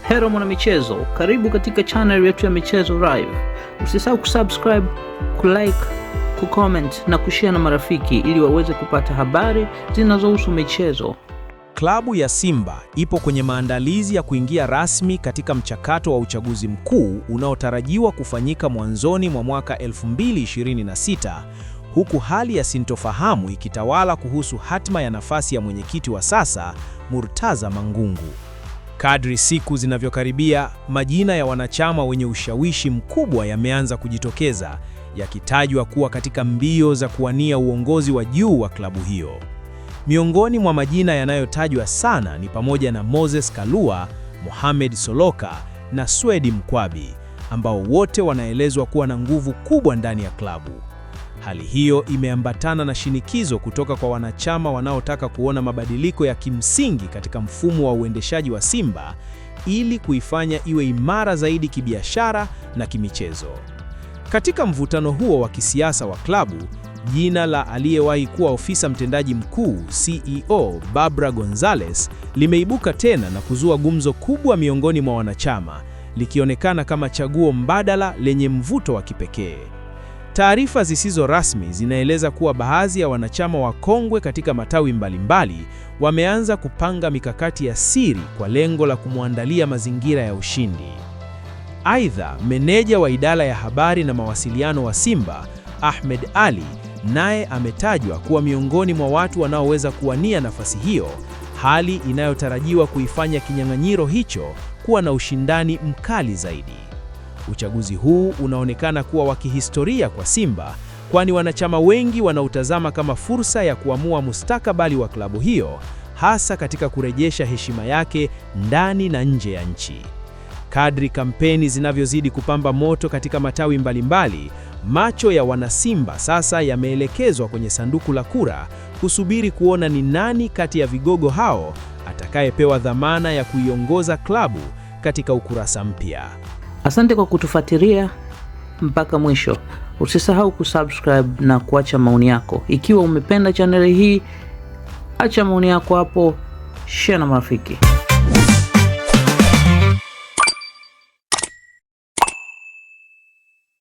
Hello mwana michezo, karibu katika channel yetu ya Michezo Live. Usisahau kusubscribe, kulike, kucomment na kushare na marafiki ili waweze kupata habari zinazohusu michezo. Klabu ya Simba ipo kwenye maandalizi ya kuingia rasmi katika mchakato wa uchaguzi mkuu unaotarajiwa kufanyika mwanzoni mwa mwaka 2026, huku hali ya sintofahamu ikitawala kuhusu hatima ya nafasi ya mwenyekiti wa sasa, Murtaza Mangungu. Kadri siku zinavyokaribia, majina ya wanachama wenye ushawishi mkubwa yameanza kujitokeza, yakitajwa kuwa katika mbio za kuwania uongozi wa juu wa klabu hiyo. Miongoni mwa majina yanayotajwa sana ni pamoja na Moses Kalua, Mohamed Soloka na Swedi Mkwabi, ambao wote wanaelezwa kuwa na nguvu kubwa ndani ya klabu. Hali hiyo imeambatana na shinikizo kutoka kwa wanachama wanaotaka kuona mabadiliko ya kimsingi katika mfumo wa uendeshaji wa Simba ili kuifanya iwe imara zaidi kibiashara na kimichezo. Katika mvutano huo wa kisiasa wa klabu, jina la aliyewahi kuwa ofisa mtendaji mkuu CEO Barbara Gonzalez limeibuka tena na kuzua gumzo kubwa miongoni mwa wanachama, likionekana kama chaguo mbadala lenye mvuto wa kipekee. Taarifa zisizo rasmi zinaeleza kuwa baadhi ya wanachama wakongwe katika matawi mbalimbali wameanza kupanga mikakati ya siri kwa lengo la kumwandalia mazingira ya ushindi. Aidha, meneja wa idara ya habari na mawasiliano wa Simba, Ahmed Ali, naye ametajwa kuwa miongoni mwa watu wanaoweza kuwania nafasi hiyo, hali inayotarajiwa kuifanya kinyang'anyiro hicho kuwa na ushindani mkali zaidi. Uchaguzi huu unaonekana kuwa wa kihistoria kwa Simba, kwani wanachama wengi wanautazama kama fursa ya kuamua mustakabali wa klabu hiyo, hasa katika kurejesha heshima yake ndani na nje ya nchi. Kadri kampeni zinavyozidi kupamba moto katika matawi mbalimbali, macho ya wanasimba sasa yameelekezwa kwenye sanduku la kura kusubiri kuona ni nani kati ya vigogo hao atakayepewa dhamana ya kuiongoza klabu katika ukurasa mpya. Asante kwa kutufuatilia mpaka mwisho. Usisahau kusubscribe na kuacha maoni yako. Ikiwa umependa channel hii, acha maoni yako hapo, share na marafiki.